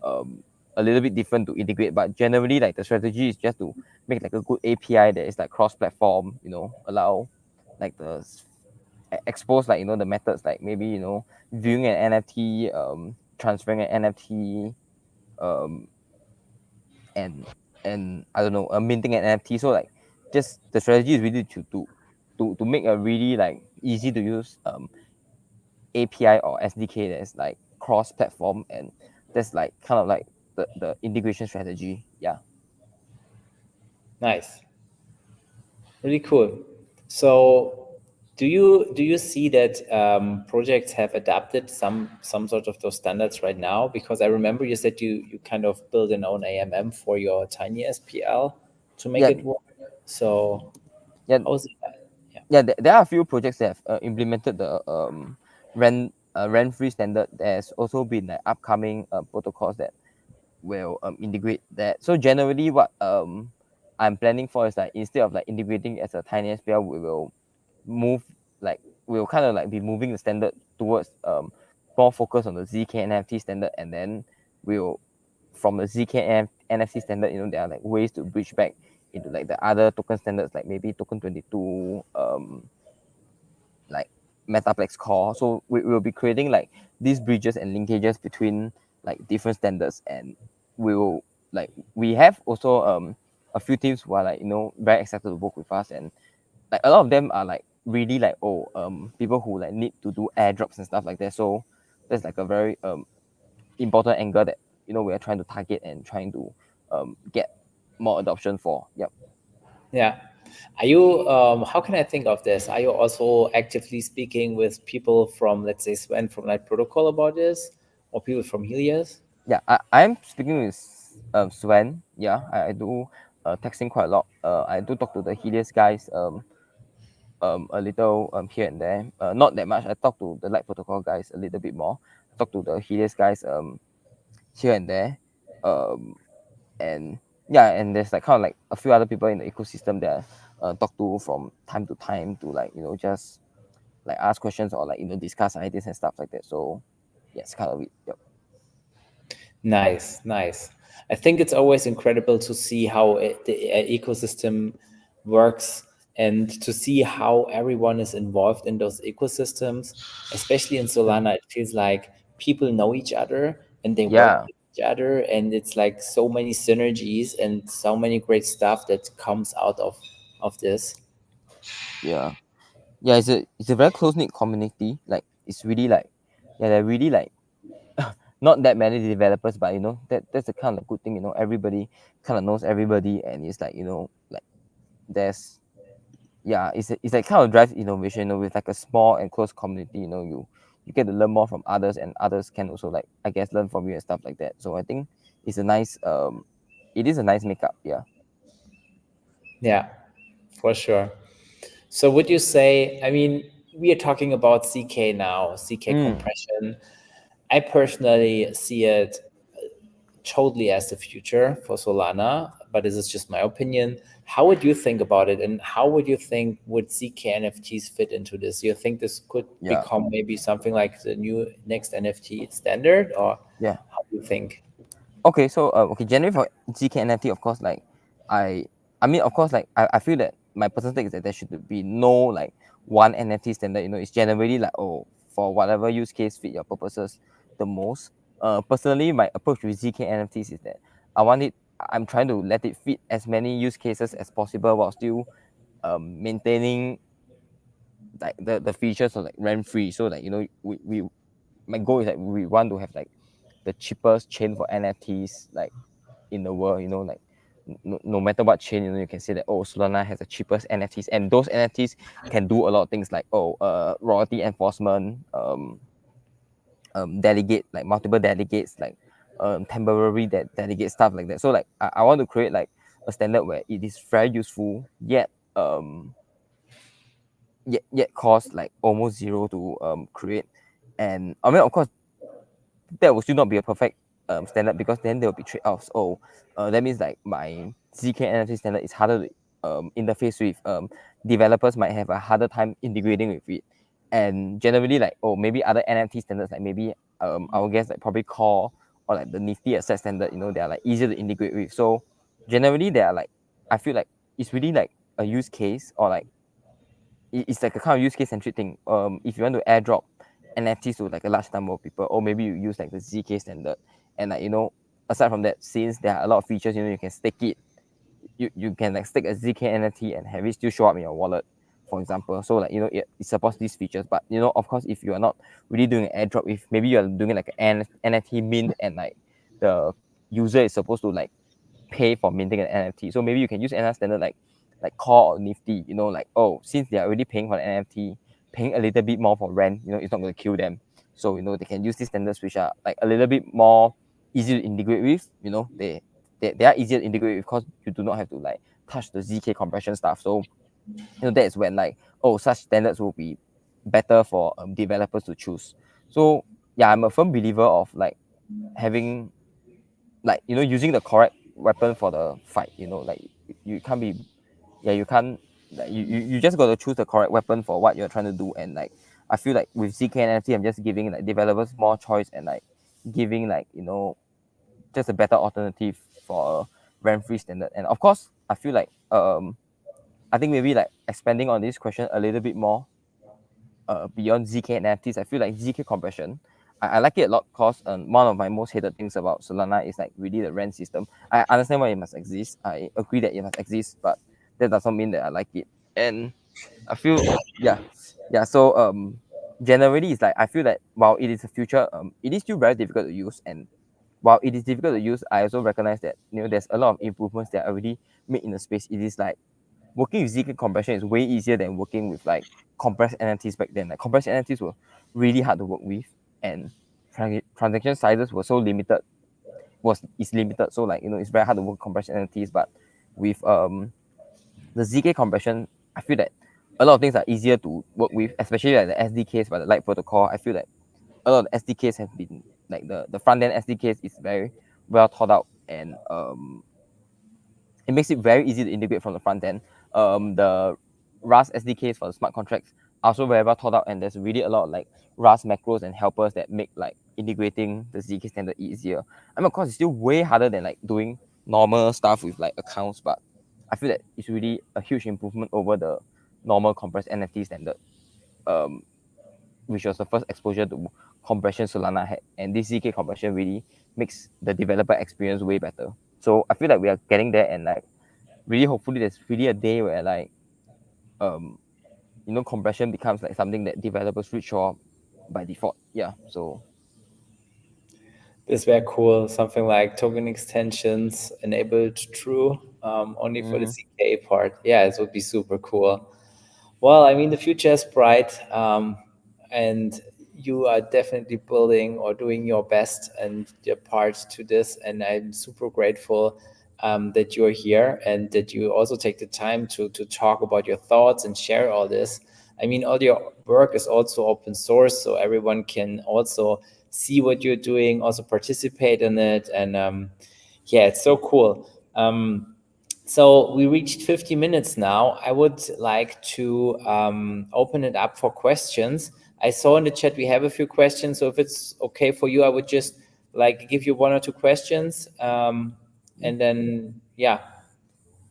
um a little bit different to integrate. But generally, like the strategy is just to make like a good API that is like cross platform, allow like expose like the methods, like maybe viewing an NFT, transferring an NFT, um and I don't know, minting an NFT. So like just the strategy is really to make a really like easy to use API or SDK that is like cross platform. And that's like kind of like the integration strategy. Yeah. Nice. Really cool. So do you see that projects have adapted some sort of those standards right now? Because I remember you said you kind of build an own AMM for your Tiny SPL to make Yeah. it work. So Yeah. how's it? Yeah. Yeah, there are a few projects that have implemented the rent free standard. There's also been like upcoming protocols that will integrate that. So generally, what I'm planning for is like, instead of like integrating as a Tiny SPL, we will move like we'll kind of like be moving the standard towards more focus on the zk-NFT standard. And then we'll, from the zk-NFT standard, there are like ways to bridge back into like the other token standards, like maybe token 22, like Metaplex core. So we will be creating like these bridges and linkages between like different standards. And we will, like we have also a few teams who are like very excited to work with us, and like a lot of them are like really like people who like need to do airdrops and stuff like that. So that's like a very important angle that we are trying to target and trying to get more adoption for. Yep. Yeah. Are you, how can I think of this? Are you also actively speaking with people from, let's say, Sven from Light Protocol about this, or people from Helios? Yeah, I'm speaking with Sven. Yeah, I do texting quite a lot. I do talk to the Helios guys a little here and there. Not that much. I talk to the Light Protocol guys a little bit more. I talk to the Helios guys here and there. Um and yeah, and there's like kind of like a few other people in the ecosystem that I talk to from time to time to like just like ask questions or like discuss ideas and stuff like that. So yeah, it's kind of it. Yep. Nice, nice. I think it's always incredible to see how the ecosystem works and to see how everyone is involved in those ecosystems. Especially in Solana, it feels like people know each other and they work Yeah, with each other, and it's like so many synergies and so many great stuff that comes out of this. yeah, yeah. It's a very close knit community. Like it's really like yeah, they're really like not that many developers, but that's the kind of good thing. Everybody kind of knows everybody, and it's like like there's yeah, it's like kind of drives innovation. With like a small and close community, you get to learn more from others, and others can also like I guess learn from you and stuff like that. So I think it's a nice it is a nice makeup. Yeah. Yeah, for sure. So would you say, I mean, we are talking about CK now, CK Mm, compression. I personally see it totally as the future for Solana, but this is just my opinion. How would you think about it, and how would you think would zk-NFTs fit into this? Do you think this could yeah. become maybe something like the new next NFT standard, or Yeah. how do you think? Okay, so okay, generally for zk-NFT, of course, like I I mean, of course, like I feel that my personal take is that there should be no like one NFT standard. It's generally like, oh, for whatever use case fit your purposes the most. Personally, my approach with zk-NFTs is that I'm trying to let it fit as many use cases as possible while still maintaining like the features of like rent free. So like we my goal is that we want to have like the cheapest chain for NFTs like in the world. Like no matter what chain, you can say that, oh, Solana has the cheapest NFTs, and those NFTs can do a lot of things like, oh, royalty enforcement, delegate like multiple delegates, like temporary delegate stuff like that. So like I want to create like a standard where it is very useful, yet yet cost like almost zero to create. And I mean, of course, that will still not be a perfect standard, because then there will be trade-offs. Oh, that means like my zk-NFT standard is harder to interface with. Developers might have a harder time integrating with it. And generally, like, oh, maybe other NFT standards, like maybe I would guess like probably core or like the nifty asset standard, they are like easier to integrate with. So generally, they are like, I feel like it's really like a use case, or like it's like a kind of use case centric thing. If you want to airdrop NFTs to like a large number of people, or maybe you use like the zk standard, and like aside from that, since there are a lot of features, you can stake it. You can like stake a zk NFT and have it still show up in your wallet, for example. So like it supports these features. But of course, if you are not really doing an airdrop, if maybe you are doing like an NFT mint, and like the user is supposed to like pay for minting an NFT. So maybe you can use another standard like Core or Nifty, like, oh, since they are already paying for the NFT, paying a little bit more for rent, it's not going to kill them. So, they can use these standards which are like a little bit more easy to integrate with. They are easier to integrate with because you do not have to like touch the ZK compression stuff. So, that is when like, oh, such standards will be better for developers to choose. So, yeah, I'm a firm believer of like having like using the correct weapon for the fight. Like you can't be yeah, you can't like you just got to choose the correct weapon for what you're trying to do. And like I feel like with zk-NFT, I'm just giving like developers more choice, and like giving like just a better alternative for a rent free standard. And of course, I feel like I think maybe like expanding on this question a little bit more, beyond zk-NFTs, I feel like zk compression, I like it a lot because one of my most hated things about Solana is like really the rent system. I understand why it must exist. I agree that it must exist, but that doesn't mean that I like it. And I feel yeah, yeah. So generally it's like I feel that while it is a future, it is still very difficult to use. And while it is difficult to use, I also recognize that there's a lot of improvements that are already made in the space. It is like working with zk compression is way easier than working with like compressed NFTs back then. Like compressed NFTs were really hard to work with, and transaction sizes were so limited. Was is limited, so like it's very hard to work with compressed NFTs. But with the zk compression, I feel that a lot of things are easier to work with, especially like the SDKs by the Light protocol. I feel that a lot of SDKs have been like the front end SDKs is very well thought out, and it makes it very easy to integrate from the front end. The Rust SDKs for the smart contracts are also very well thought out, and there's really a lot of like Rust macros and helpers that make like integrating the ZK standard easier. I mean, of course, it's still way harder than like doing normal stuff with like accounts, but I feel that it's really a huge improvement over the normal compressed NFT standard, um, which was the first exposure to compression Solana had, and this ZK compression really makes the developer experience way better. So I feel like we are getting there, and like really hopefully there's really a day where like um compression becomes like something that developers reach for by default. Yeah. So This very cool. Something like token extensions enabled true, only for the mm-hmm. CK part. Yeah, it would be super cool. Well, I mean, the future is bright, and you are definitely building or doing your best and your part to this. And I'm super grateful that you're here and that you also take the time to talk about your thoughts and share all this. I mean, all your work is also open source, so everyone can also see what you're doing, also participate in it. And yeah, it's so cool. So we reached 50 minutes now. I would like to open it up for questions. I saw in the chat we have a few questions. So if it's okay for you, I would just like give you one or two questions. And then, yeah,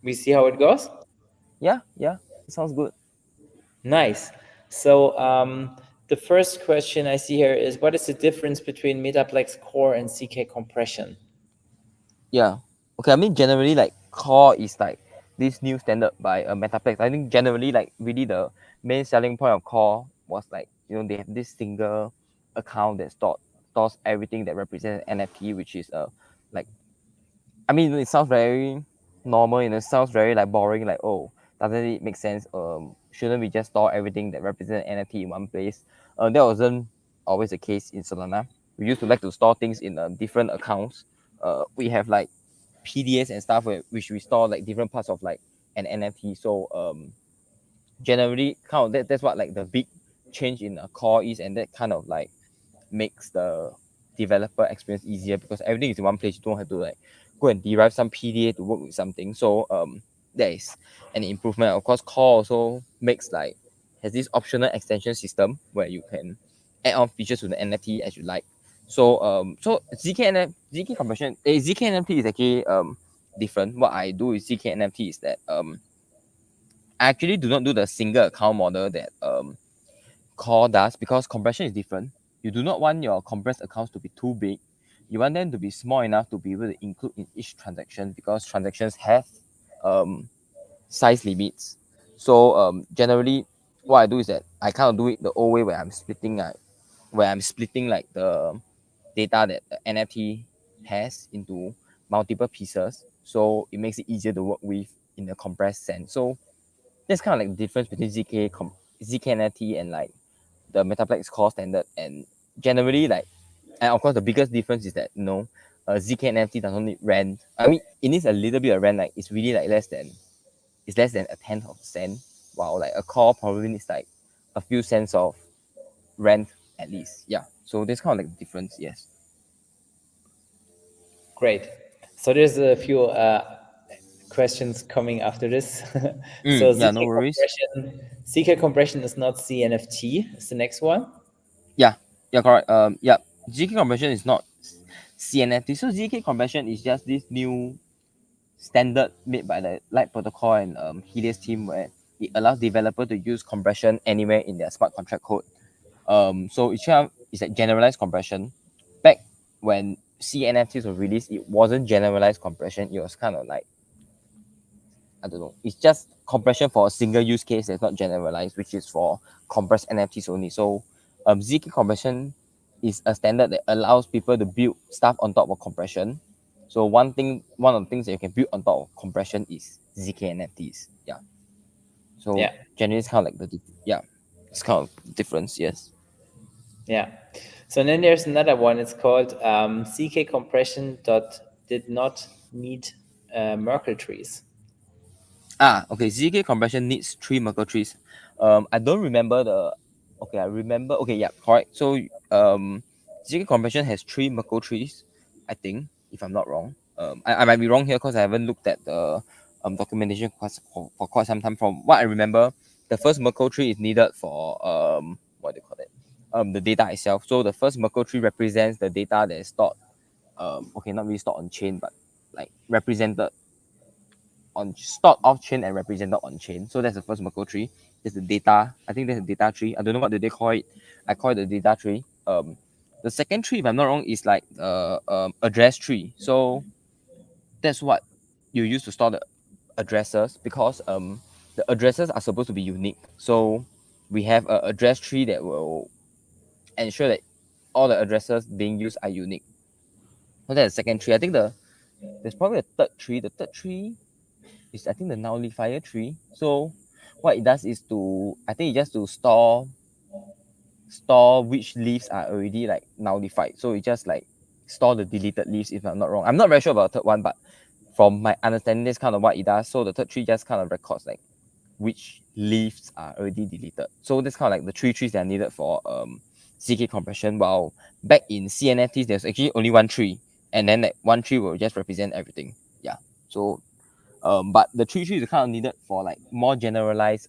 we see how it goes. Yeah, it sounds good. Nice. So the first question I see here is, what is the difference between Metaplex Core and CK compression? Yeah. Okay, I mean generally like core is like this new standard by Metaplex. I think generally like really the main selling point of core was like they have this single account that stores everything that represents NFT, which is like I mean, it sounds very normal, it sounds very like boring, like, oh, doesn't it make sense? Shouldn't we just store everything that represents NFT in one place? That wasn't always the case in Solana. We used to like to store things in different accounts. We have like PDAs and stuff which we store like different parts of like an NFT. So generally, kind of that's what like the big change in a core is, and that kind of like makes the developer experience easier because everything is in one place. You don't have to like go and derive some PDA to work with something. So that is an improvement. Of course, core also makes like has this optional extension system where you can add on features to the NFT as you like. So ZK compression ZK NFT is actually different. What I do with ZK NFT is that I actually do not do the single account model that core does because compression is different. You do not want your compressed accounts to be too big. You want them to be small enough to be able to include in each transaction because transactions have um, size limits. So generally, what I do is that I kind of do it the old way where I'm splitting like the data that the NFT has into multiple pieces. So it makes it easier to work with in a compressed sense. So that's kind of like the difference between ZK NFT and like the Metaplex core standard. And generally like and of course the biggest difference is that ZK NFT does not need rent. I mean it needs a little bit of rent, like it's really like less than a tenth of a cent, while like a core probably needs like a few cents of rent at least. Yeah, so there's kind of like the difference. Yes. Great. So there's a few questions coming after this. So Yeah, no worries. ZK compression is not CNFT. Is the next one? Yeah, correct. Yeah, ZK compression is not CNFT. So ZK compression is just this new standard made by the Light protocol and Helios team where it allows developer to use compression anywhere in their smart contract code. So it's like generalized compression. Back when CNFTs were released, it wasn't generalized compression. It was kind of like, I don't know. It's just compression for a single use case that's not generalized, which is for compressed NFTs only. So zk compression is a standard that allows people to build stuff on top of compression. So one of the things that you can build on top of compression is zk-NFTs. Yeah. So Yeah. generally it's kind of like it's kind of the difference. Yes. Yeah. So then there's another one. It's called CK compression dot did not need Merkle trees. Okay. ZK compression needs 3 Merkle trees. I don't remember the. Okay, I remember. Okay, yeah, correct. So, ZK compression has 3 Merkle trees, I think, if I'm not wrong. I might be wrong here because I haven't looked at the documentation for quite some time. From what I remember, the first Merkle tree is needed for what do you call it? The data itself. So the first Merkle tree represents the data that is stored. Okay, not really stored on chain, but like represented on stored off chain and represented on chain. So that's the first Merkle tree. There's the data. I think there's a data tree. I don't know what do they call it. I call it the data tree. The second tree, if I'm not wrong, is like the address tree. So that's what you use to store the addresses because the addresses are supposed to be unique. So we have a address tree that will ensure that all the addresses being used are unique. So that's the second tree. I think there's probably a third tree. The third tree is I think the nullifier tree. So what it does is to I think it just to store which leaves are already like nullified. So it just like store the deleted leaves if I'm not wrong. I'm not very sure about the third one, but from my understanding, that's kind of what it does. So the third tree just kind of records like which leaves are already deleted. So that's kind of like the 3 trees that are needed for CK compression. While back in CNFTs, there's actually only 1 tree, and then that 1 tree will just represent everything. Yeah. So but the 3 trees are kind of needed for like more generalized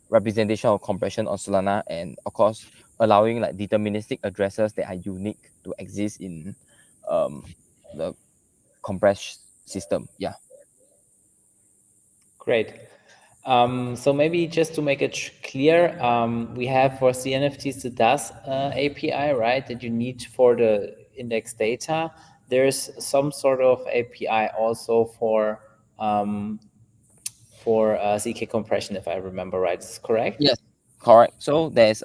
representation of compression on Solana, and of course allowing like deterministic addresses that are unique to exist in the compressed system. Yeah. Great. So maybe just to make it clear, we have for CNFTs the DAS API, right, that you need for the index data. There's some sort of API also for ZK compression, if I remember right. Is this correct? Yes. Correct. So there's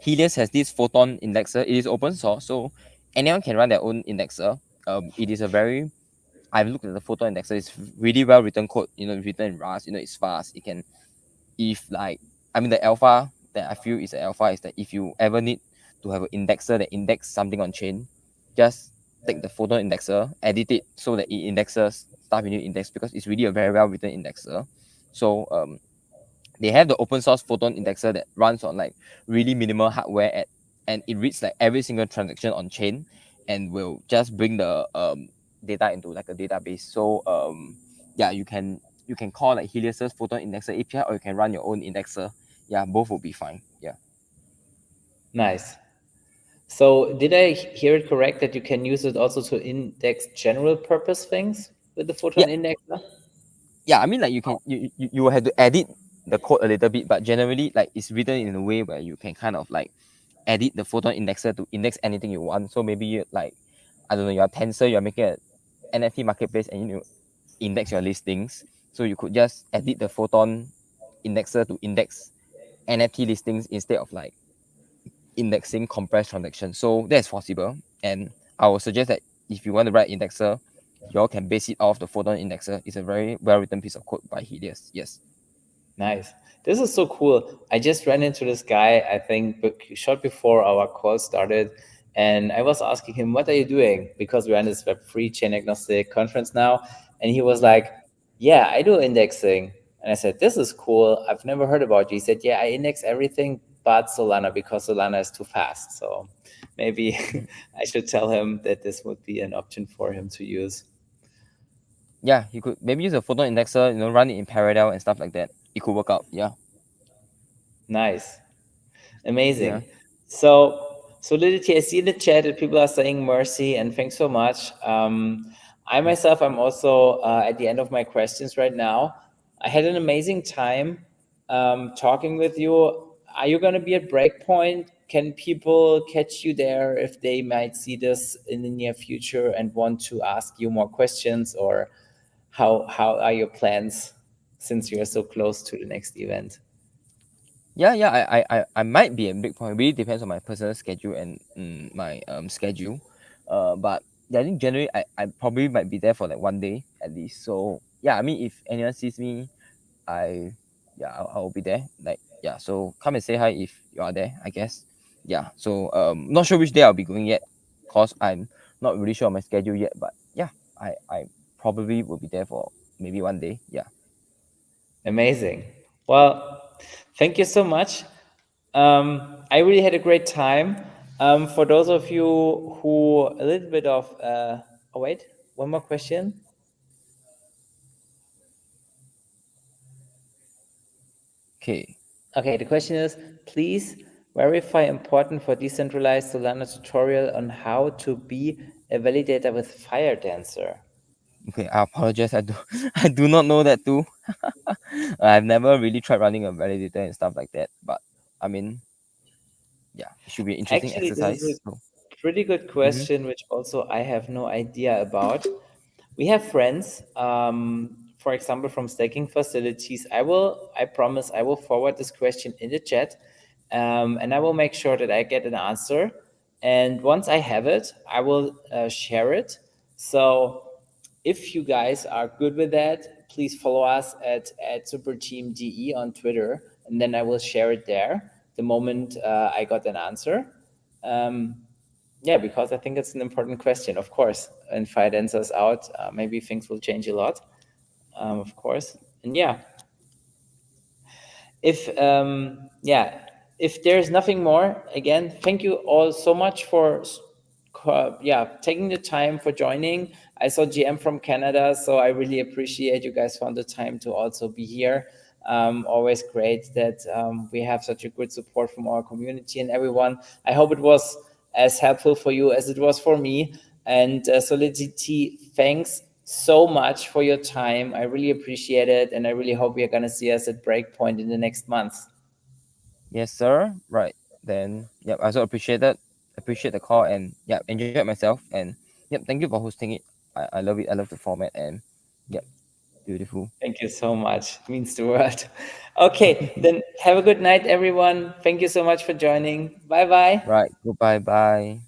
Helios has this photon indexer. It is open source, so anyone can run their own indexer. It is a very I've looked at the photon indexer. It's really well written code. Written in Rust. It's fast. It can if like I mean the alpha that I feel is the alpha is that if you ever need to have an indexer that index something on chain, just take the photon indexer, edit it so that it indexes stuff you need to index because it's really a very well written indexer. So they have the open source photon indexer that runs on like really minimal hardware and it reads like every single transaction on chain and will just bring the data into like a database. So yeah, you can call like Helios's photon indexer API or you can run your own indexer. Yeah, both will be fine. Yeah. Nice. So did I hear it correct that you can use it also to index general purpose things with the photon Yeah. indexer? Yeah, I mean like you will have to edit the code a little bit, but generally like it's written in a way where you can kind of like edit the photon indexer to index anything you want. So maybe like I don't know, you're Tensor, you're making an NFT marketplace and you index your listings. So you could just edit the photon indexer to index NFT listings instead of like indexing compressed transactions. So that's possible. And I would suggest that if you want to write indexer, you all can base it off the photon indexer. It's a very well written piece of code by Helios. Yes. Nice. This is so cool. I just ran into this guy, I think, short before our call started. And I was asking him, what are you doing? Because we're on this Web3 chain agnostic conference now. And he was like, yeah, I do indexing. And I said, this is cool. I've never heard about you. He said, yeah, I index everything but Solana because Solana is too fast. So maybe I should tell him that this would be an option for him to use. Yeah, you could maybe use a photon indexer, run it in parallel and stuff like that. It could work out. Yeah. Nice. Amazing. Yeah. So, Solidity, I see in the chat that people are saying mercy and thanks so much. I myself, I'm also at the end of my questions right now. I had an amazing time talking with you. Are you going to be at Breakpoint can people catch you there if they might see this in the near future and want to ask you more questions, or how are your plans since you're so close to the next event? Yeah, I might be a big point. It really depends on my personal schedule and my schedule. But yeah, I think generally I probably might be there for like 1 day at least. So yeah, I mean if anyone sees me, I yeah I'll be there. Like yeah, so come and say hi if you are there, I guess. Yeah. So not sure which day I'll be going yet, cause I'm not really sure on my schedule yet. But yeah, I probably will be there for maybe 1 day. Yeah. Amazing. Well, thank you so much. I really had a great time. For those of you who a little bit of oh wait, one more question. Okay. Okay, the question is, please verify important for decentralized Solana tutorial on how to be a validator with Fire Dancer. Okay, I apologize. I do I do not know that too. I've never really tried running a validator and stuff like that. But I mean, yeah, it should be an interesting Actually, this is exercise. a So, pretty good mm-hmm. question, which also I have no idea about. We have friends, for example, from staking facilities. I promise, I will forward this question in the chat, and I will make sure that I get an answer. And once I have it, I will share it. So if you guys are good with that, please follow us at SuperTeamDE on Twitter, and then I will share it there the moment I got an answer. Um, yeah, because I think it's an important question, of course. And if it answers out, maybe things will change a lot, of course. And yeah, if yeah, if there's nothing more, again, thank you all so much for yeah, taking the time for joining. I saw GM from Canada, so I really appreciate you guys found the time to also be here. Always great that we have such a good support from our community and everyone. I hope it was as helpful for you as it was for me. And Solidity, thanks so much for your time. I really appreciate it, and I really hope you're gonna see us at Breakpoint in the next month. Yes, sir. Right. Then, yep. I also appreciate that. Appreciate the call and yeah, enjoyed myself. And yep, thank you for hosting it. I love it. I love the format and yep, beautiful. Thank you so much. It means the world. Okay, then have a good night, everyone. Thank you so much for joining. Bye bye. Right. Goodbye. Bye.